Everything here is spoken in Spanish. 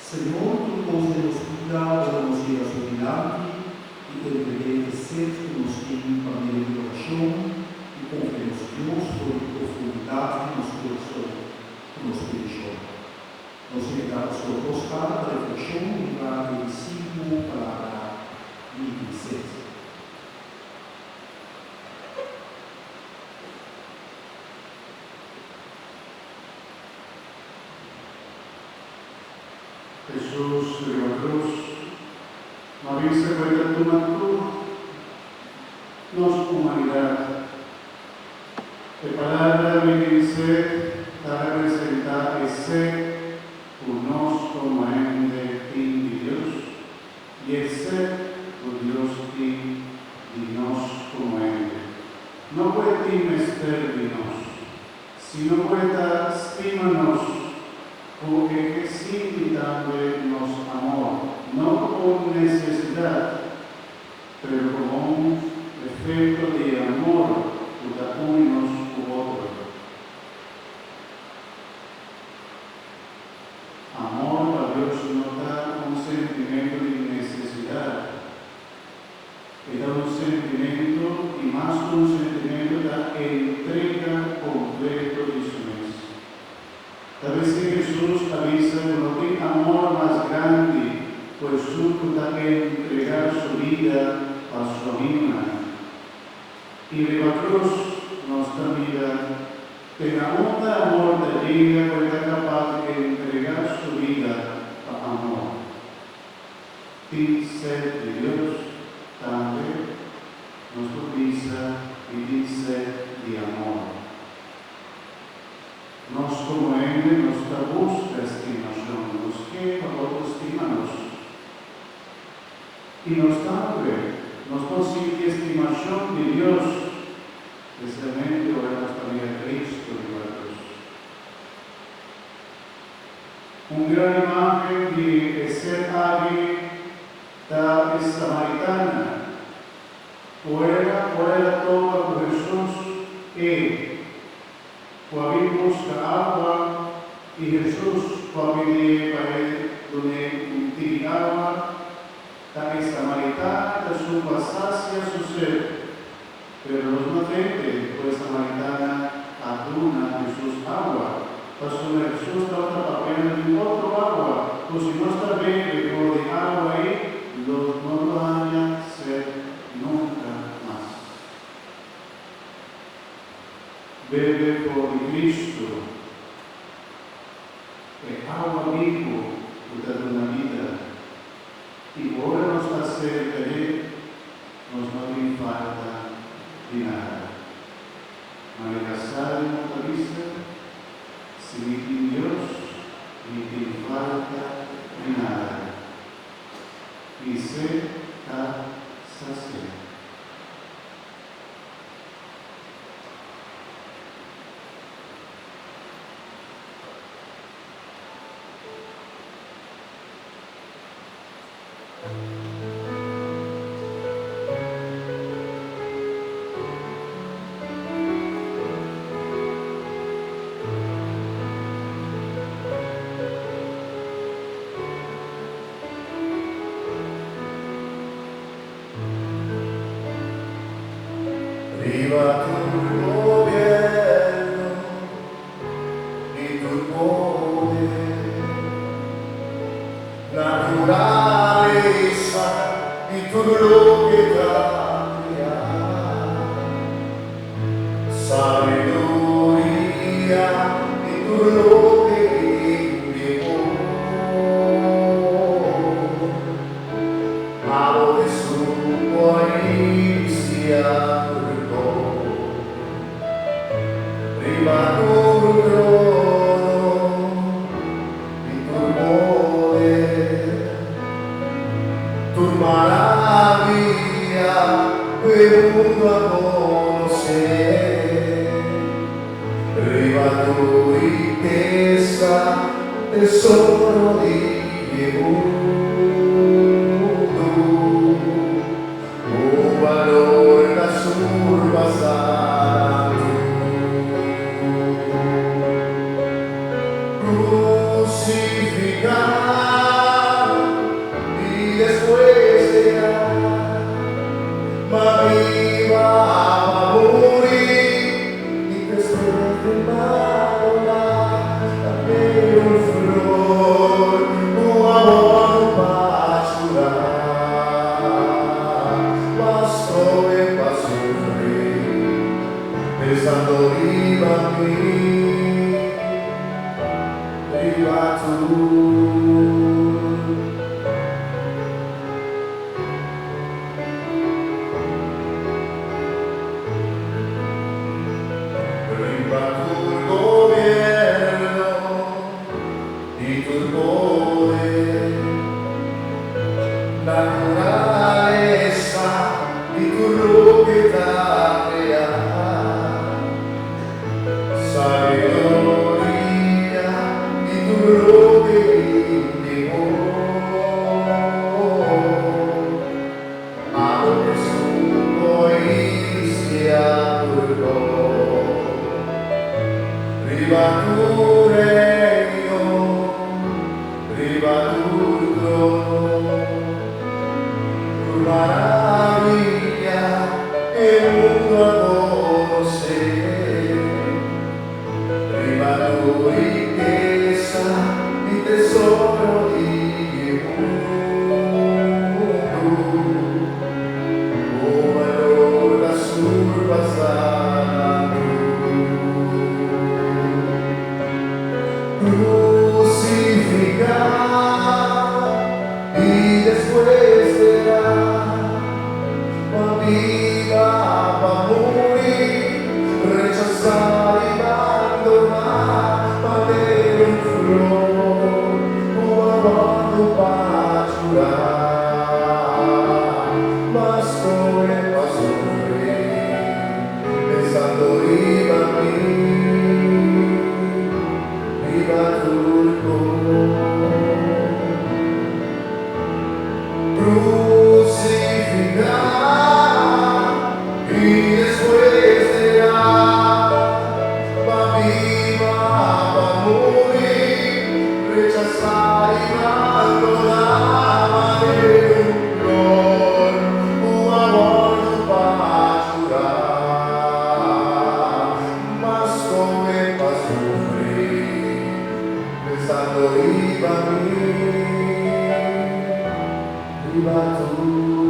Señor, tu voz de los vida, nos llevas adelante y te entregué ser conocido para medio de oración y confiamos Dios por la profundidad de nuestro corazón, nos permitió. Nos entregamos por vos para la reflexión y para el discípulo para mi ser. Jesús de la cruz, María se cuenta tu natura, nos humanidad. De palabra mi ser, para presentar ese conosco maende in di Dios, y ese o Dios in di nos comaende. No puede exterminos, sino puede stimanos, porque es invitable nos amor, no por necesidad, pero como un efecto de amor, unos u otros. Amor a Dios no da un sentimiento de necesidad, da un sentimiento y más un sentimiento de entrega completa de su mes. Tal vez que Jesús avisa que no tiene amor más grande, pues supo también entregar su vida a su amiga. Y de la cruz, nuestra vida, tenga un amor de vida, pues es capaz de entregar su vida a amor. Y ser de Dios también nos utiliza y dice de amor. Nos conmueve nuestra busca estimación, nos quiere autoestimarnos. Y nos también nos consigue estimación de Dios, especialmente ahora nuestra vida Cristo de la cruz. Un gran imagen de ser alguien da samaritana, fuera toda por Jesús y cuando busca agua y Jesús cuando viene para él donde tiene agua, la samaritana de su pasacia su sed, pero los notentes, pues samaritana aduna Jesús agua, pues Jesús está tapando de otro agua, pues si no está bien que de agua ahí, no lo haya sed nunca más. Bebe por Cristo, el agua vivo de una vida. Y ahora nos hace querer, nos no tiene falta de nada. María Casada nos dice, si ni tiene Dios, ni tiene falta de nada. Y se está saciado. Viva tu gobierno y tu poder, naturaleza y tu gloria, sabiduría y tu gloria, amo de su poesía. Viva tu trono y tu poder, tu maravilla el mundo a conocer. Viva tu riqueza, tesoro de mundo, un valor la surpasar. Crucificado Viva tú.